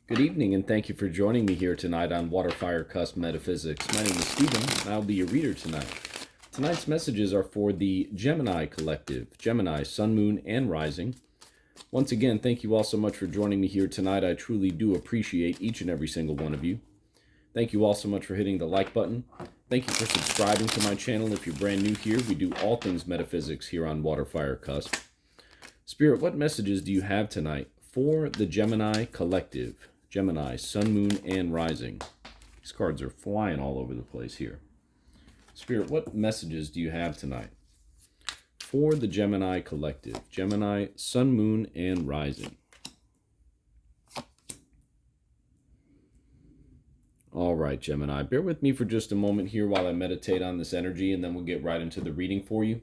Good evening, and thank you for joining me here tonight on WaterFireCusp Metaphysics. My name is Stephen, and I'll be your reader tonight. Tonight's messages are for the Gemini Collective, Gemini, Sun, Moon, and Rising. Once again, thank you all so much for joining me here tonight. I truly do appreciate each and every single one of you. Thank you all so much for hitting the like button. Thank you for subscribing to my channel. If you're brand new here, we do all things metaphysics here on WaterFireCusp. Spirit, what messages do you have tonight for the Gemini Collective? Gemini, Sun, Moon, and Rising. These cards are flying all over the place here. Spirit, what messages do you have tonight for the Gemini Collective? Gemini, Sun, Moon, and Rising. All right, Gemini, bear with me for just a moment here while I meditate on this energy, and then we'll get right into the reading for you.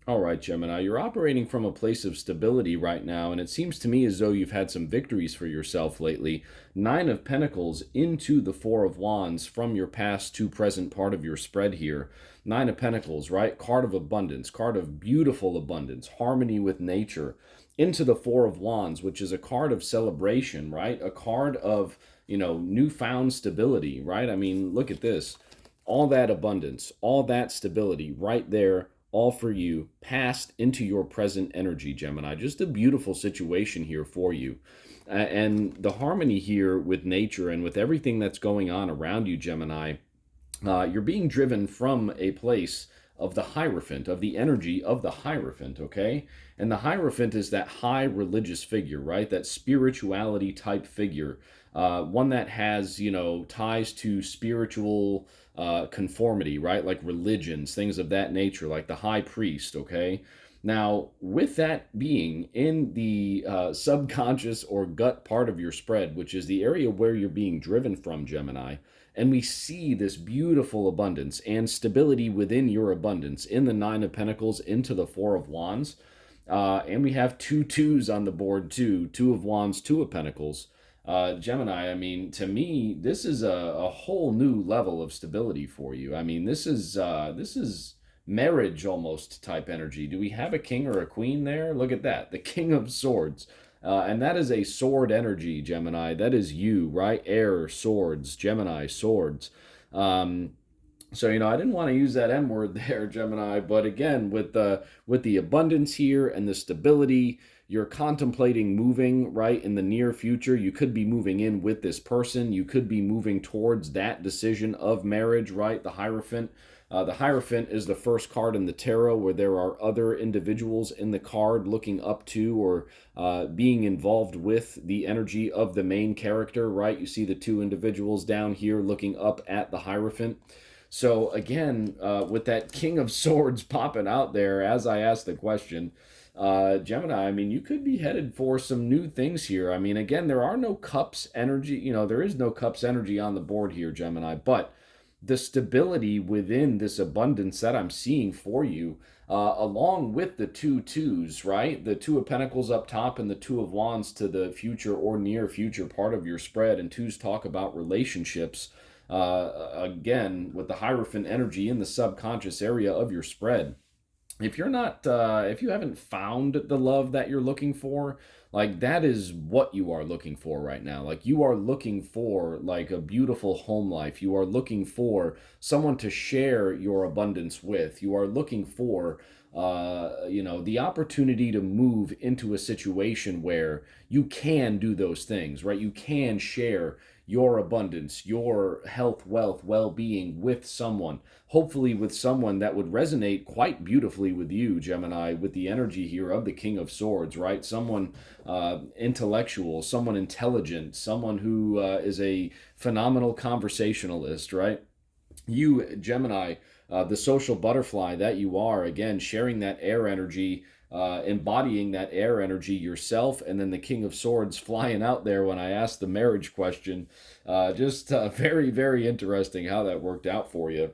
All right, Gemini, you're operating from a place of stability right now, and it seems to me as though you've had some victories for yourself lately. Nine of Pentacles into the Four of Wands from your past to present part of your spread here. Nine of Pentacles, right? Card of abundance, card of beautiful abundance, harmony with nature. Into the Four of Wands, which is a card of celebration, right? A card of, newfound stability, right? I mean, look at this. All that abundance, all that stability right there, all for you, past into your present energy, Gemini. Just a beautiful situation here for you. And the harmony here with nature and with everything that's going on around you, Gemini, you're being driven from a place of the Hierophant, of the energy of the Hierophant, okay? And the Hierophant is that high religious figure, right? That spirituality type figure. One that has, ties to spiritual conformity, right? Like religions, things of that nature, like the high priest, okay? Now, with that being in the subconscious or gut part of your spread, which is the area where you're being driven from, Gemini, and we see this beautiful abundance and stability within your abundance in the Nine of Pentacles into the Four of Wands. And we have two twos on the board too, Two of Wands, Two of Pentacles. Gemini, I mean, to me, this is a whole new level of stability for you. I mean, this is marriage almost type energy. Do we have a king or a queen there? Look at that, the King of Swords. And that is a sword energy, Gemini. That is you, right? Air, swords, Gemini, swords. So, I didn't want to use that M word there, Gemini, but again, with the abundance here and the stability, you're contemplating moving, right, in the near future. You could be moving in with this person. You could be moving towards that decision of marriage, right? The Hierophant. The Hierophant is the first card in the tarot where there are other individuals in the card looking up to or being involved with the energy of the main character, right? You see the two individuals down here looking up at the Hierophant. So again, with that King of Swords popping out there as I asked the question, Gemini, I mean, you could be headed for some new things here. I mean, again, there are no cups energy, there is no cups energy on the board here, Gemini, but the stability within this abundance that I'm seeing for you, along with the two twos, right? The Two of Pentacles up top and the Two of Wands to the future or near future part of your spread. And twos talk about relationships. Again, with the Hierophant energy in the subconscious area of your spread. If you're not, if you haven't found the love that you're looking for, like that is what you are looking for right now. Like you are looking for like a beautiful home life. You are looking for someone to share your abundance with. You are looking for, the opportunity to move into a situation where you can do those things, right? You can share your abundance, your health, wealth, well-being with someone, hopefully with someone that would resonate quite beautifully with you, Gemini, with the energy here of the King of Swords, right? Someone intellectual, someone intelligent, someone who is a phenomenal conversationalist, right? You, Gemini, the social butterfly that you are, again, sharing that air energy, embodying that air energy yourself, and then the King of Swords flying out there when I asked the marriage question. Just very, very interesting how that worked out for you.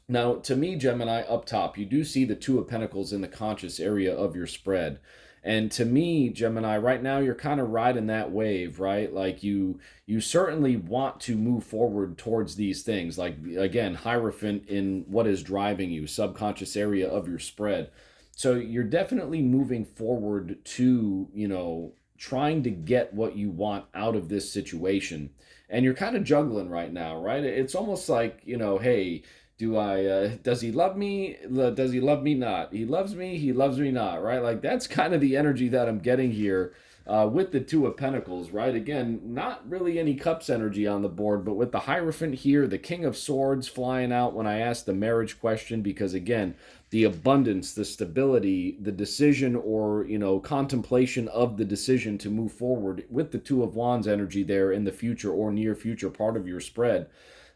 Now, to me, Gemini, up top, you do see the Two of Pentacles in the conscious area of your spread. And to me, Gemini, right now you're kind of riding that wave, right? Like you certainly want to move forward towards these things. Like again, Hierophant in what is driving you, subconscious area of your spread. So you're definitely moving forward to, trying to get what you want out of this situation. And you're kind of juggling right now, right? It's almost like, hey, does he love me? Does he love me not? He loves me not, right? Like that's kind of the energy that I'm getting here with the Two of Pentacles, right? Again, not really any cups energy on the board, but with the Hierophant here, the King of Swords flying out when I asked the marriage question, because again, the abundance, the stability, the decision or, contemplation of the decision to move forward with the Two of Wands energy there in the future or near future part of your spread.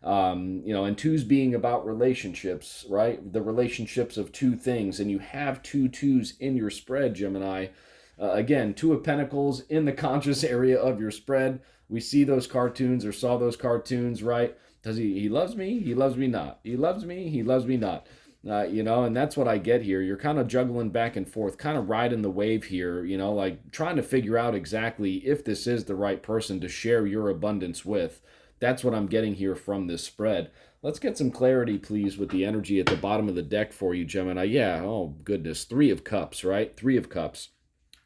And twos being about relationships, right? The relationships of two things, and you have two twos in your spread, Gemini. Again, Two of Pentacles in the conscious area of your spread. We see those cartoons or saw those cartoons, right? Does he loves me? He loves me not. He loves me. He loves me not. And that's what I get here. You're kind of juggling back and forth, kind of riding the wave here, like trying to figure out exactly if this is the right person to share your abundance with. That's what I'm getting here from this spread. Let's get some clarity, please, with the energy at the bottom of the deck for you, Gemini. Yeah, oh, goodness. Three of Cups, right? Three of Cups.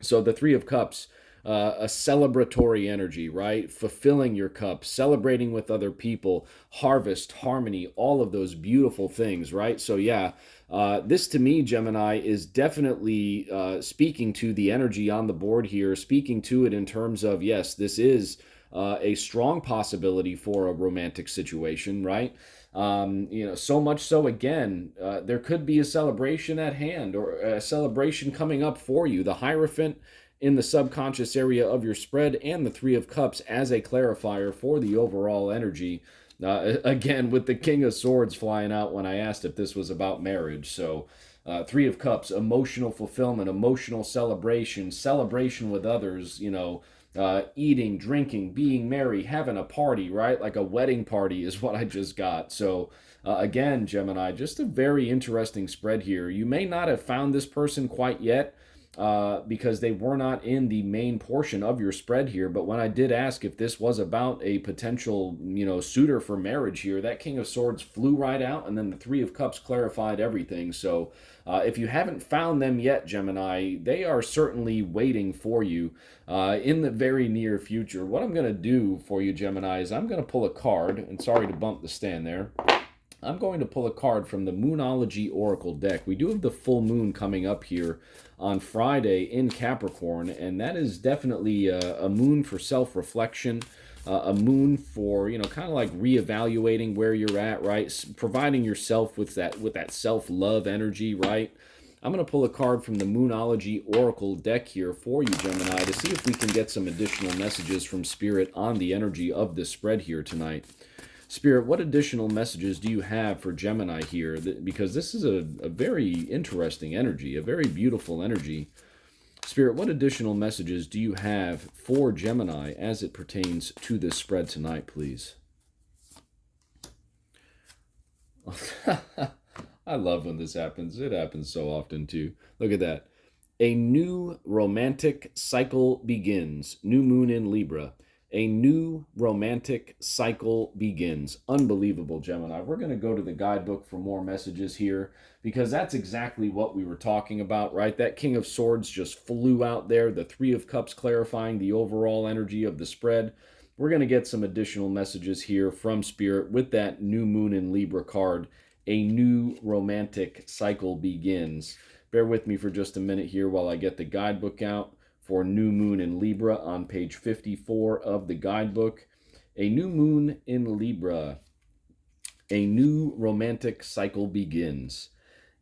So the Three of Cups, a celebratory energy, right? Fulfilling your cup, celebrating with other people, harvest, harmony, all of those beautiful things, right? So yeah, this to me, Gemini, is definitely speaking to the energy on the board here, speaking to it in terms of, yes, this is a strong possibility for a romantic situation, right? So much so, again, there could be a celebration at hand or a celebration coming up for you. The Hierophant in the subconscious area of your spread and the Three of Cups as a clarifier for the overall energy. Again, with the King of Swords flying out when I asked if this was about marriage. So, Three of Cups, emotional fulfillment, emotional celebration, celebration with others, eating, drinking, being merry, having a party, right? Like a wedding party is what I just got. So, again, Gemini, just a very interesting spread here. You may not have found this person quite yet because they were not in the main portion of your spread here. But when I did ask if this was about a potential, suitor for marriage here, that King of Swords flew right out, and then the Three of Cups clarified everything. So if you haven't found them yet, Gemini, they are certainly waiting for you in the very near future. What I'm going to do for you, Gemini, is I'm going to pull a card, and sorry to bump the stand there. I'm going to pull a card from the Moonology Oracle deck. We do have the full moon coming up here on Friday in Capricorn, and that is definitely a moon for self-reflection, a moon for, kind of like reevaluating where you're at, right? Providing yourself with that self-love energy, right? I'm going to pull a card from the Moonology Oracle deck here for you, Gemini, to see if we can get some additional messages from Spirit on the energy of this spread here tonight. Spirit, what additional messages do you have for Gemini here? Because this is a very interesting energy, a very beautiful energy. Spirit, what additional messages do you have for Gemini as it pertains to this spread tonight, please? I love when this happens. It happens so often, too. Look at that. A new romantic cycle begins. New moon in Libra. A new romantic cycle begins. Unbelievable, Gemini. We're going to go to the guidebook for more messages here because that's exactly what we were talking about, right? That King of Swords just flew out there. The Three of Cups clarifying the overall energy of the spread. We're going to get some additional messages here from Spirit with that new moon in Libra card. A new romantic cycle begins. Bear with me for just a minute here while I get the guidebook out for new moon in Libra on page 54 of the guidebook. A new moon in Libra. A new romantic cycle begins.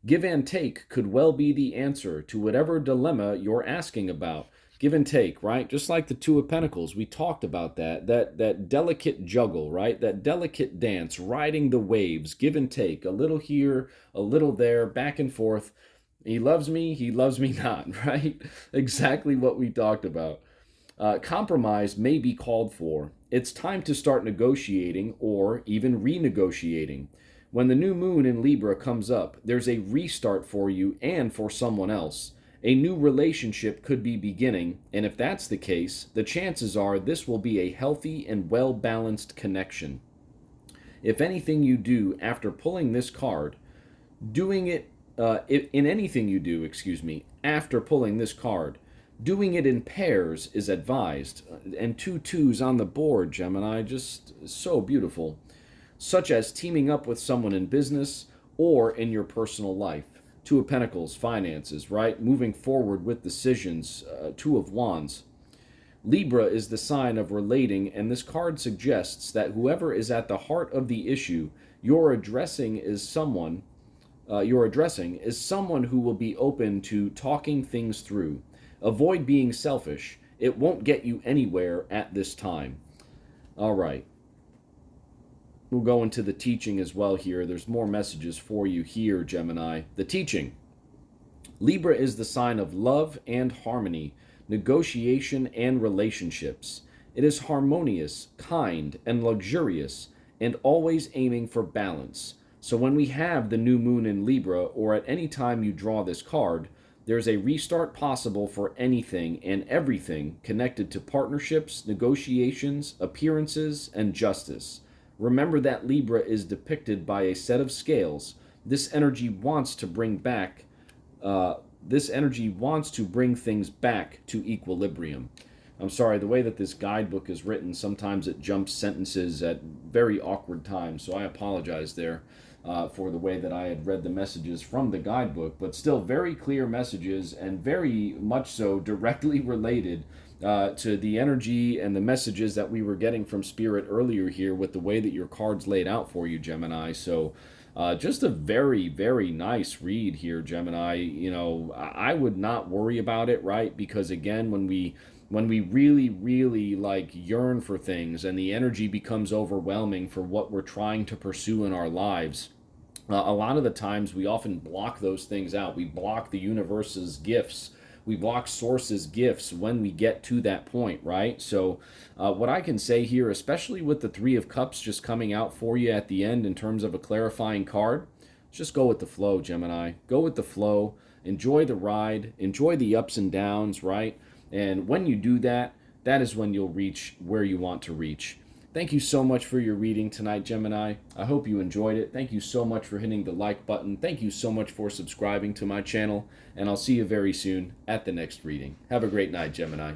Give and take could well be the answer to whatever dilemma you're asking about. Give and take, right? Just like the Two of Pentacles, we talked about that delicate juggle, right? That delicate dance, riding the waves, give and take, a little here, a little there, back and forth. He loves me not, right? Exactly what we talked about. Compromise may be called for. It's time to start negotiating or even renegotiating. When the new moon in Libra comes up, there's a restart for you and for someone else. A new relationship could be beginning, and if that's the case, the chances are this will be a healthy and well balanced connection. If anything you do after pulling this card, doing it in anything you do, after pulling this card, doing it in pairs is advised. And two twos on the board, Gemini, just so beautiful. Such as teaming up with someone in business or in your personal life. Two of Pentacles, finances, right? Moving forward with decisions. Two of Wands. Libra is the sign of relating, and this card suggests that whoever is at the heart of the issue you're addressing is someone who will be open to talking things through. Avoid being selfish. It won't get you anywhere at this time. All right. We'll go into the teaching as well here. There's more messages for you here, Gemini. The teaching. Libra is the sign of love and harmony, negotiation and relationships. It is harmonious, kind, and luxurious, and always aiming for balance. So when we have the new moon in Libra, or at any time you draw this card, there's a restart possible for anything and everything connected to partnerships, negotiations, appearances, and justice. Remember that Libra is depicted by a set of scales. This energy wants to bring things back to equilibrium. I'm sorry, the way that this guidebook is written, sometimes it jumps sentences at very awkward times, so I apologize there for the way that I had read the messages from the guidebook, but still very clear messages and very much so directly related to the energy and the messages that we were getting from Spirit earlier here with the way that your cards laid out for you, Gemini. So just a very, very nice read here, Gemini. You know, I would not worry about it, right? Because again, when we really, really like yearn for things and the energy becomes overwhelming for what we're trying to pursue in our lives, a lot of the times we often block those things out. We block the universe's gifts. We block source's gifts when we get to that point, right? So what I can say here, especially with the Three of Cups just coming out for you at the end in terms of a clarifying card, just go with the flow, Gemini. Go with the flow. Enjoy the ride. Enjoy the ups and downs, right? And when you do that, that is when you'll reach where you want to reach. Thank you so much for your reading tonight, Gemini. I hope you enjoyed it. Thank you so much for hitting the like button. Thank you so much for subscribing to my channel. And I'll see you very soon at the next reading. Have a great night, Gemini.